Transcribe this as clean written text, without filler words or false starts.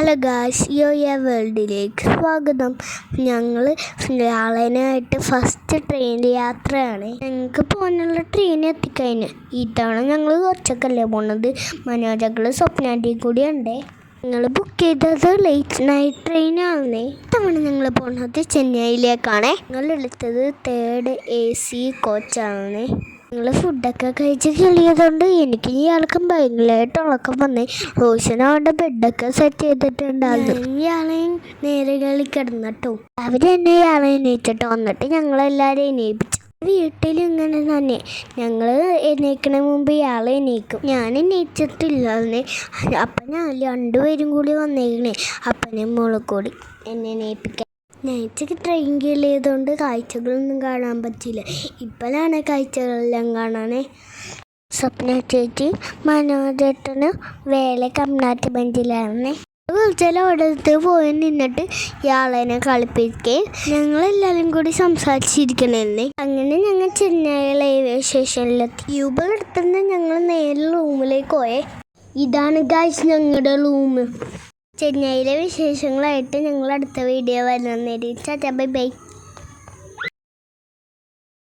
Hello guys, യോയ വേൾഡിലേക്ക് സ്വാഗതം. ഞങ്ങൾ ആളനായിട്ട് ഫസ്റ്റ് ട്രെയിൻ യാത്രയാണ്. ഞങ്ങൾക്ക് പോകാനുള്ള ട്രെയിൻ എത്തിക്കഴിഞ്ഞു. ഈ തവണ ഞങ്ങൾ കുറച്ചൊക്കെയല്ലേ പോണത്. മനോജകൾ സ്വപ്നാൻ്റെയും കൂടി ഉണ്ട്. ഞങ്ങൾ ബുക്ക് ചെയ്തത് ലേറ്റ് നൈറ്റ് ട്രെയിനാണ്. ഇത്തവണ ഞങ്ങൾ പോകുന്നത് ചെന്നൈയിലേക്കാണ്. ഞങ്ങൾ എടുത്തത് 3rd AC കോച്ചാണ്. ഞങ്ങൾ ഫുഡൊക്കെ കഴിച്ച് കിളിയതുകൊണ്ട് എനിക്ക് ഇയാൾക്കും ഭയങ്കരമായിട്ട് ഉറക്കം വന്നേ. റോഷൻ അവൻ്റെ ബെഡൊക്കെ സെറ്റ് ചെയ്തിട്ടുണ്ടായിരുന്നു. ഇയാളെയും നേരെ കളി കിടന്നിട്ടോ. അവർ തന്നെ ഇയാളെ എണീച്ചിട്ട് വന്നിട്ട് ഞങ്ങളെല്ലാവരും എണീപ്പിച്ചു. വീട്ടിൽ ഇങ്ങനെ തന്നെ ഞങ്ങൾ എണീക്കണ മുമ്പ് ഇയാൾ എണീക്കും. ഞാൻ എണീച്ചിട്ടില്ലാന്നേ. അപ്പം ഞാൻ 2 പേരും കൂടി വന്നേക്കണേ. അപ്പനെയും മോളെ കൂടി എന്നെ എണീപ്പിക്കാൻ. നൈറ്റ് ട്രെയിൻ കിളിയതുകൊണ്ട് കാഴ്ചകളൊന്നും കാണാൻ പറ്റില്ല. ഇപ്പോഴാണ് കാഴ്ചകളെല്ലാം കാണാനേ. സ്വപ്ന ചേച്ചി മനോജേട്ടന് വേല കമ്നാറ്റ് ബെഞ്ചിലായിരുന്നേ. കുറച്ചെല്ലാം അവിടുത്തെ പോയി നിന്നിട്ട് ഇയാളെന്നെ കളിപ്പിക്കുകയും ഞങ്ങളെല്ലാവരും കൂടി സംസാരിച്ചിരിക്കണേ. അങ്ങനെ ഞങ്ങൾ ചെന്നൈ റെയിൽവേ സ്റ്റേഷനിലെത്തി. യൂബർ എടുത്തുനിന്ന് ഞങ്ങൾ നേരെ റൂമിലേക്ക് പോയേ. ഇതാണ് ഗായ്സ് ഞങ്ങളുടെ റൂം. ചെന്നൈയിലെ വിശേഷങ്ങളായിട്ട് ഞങ്ങൾ അടുത്ത വീഡിയോ വരുന്നേരി. Bye bye.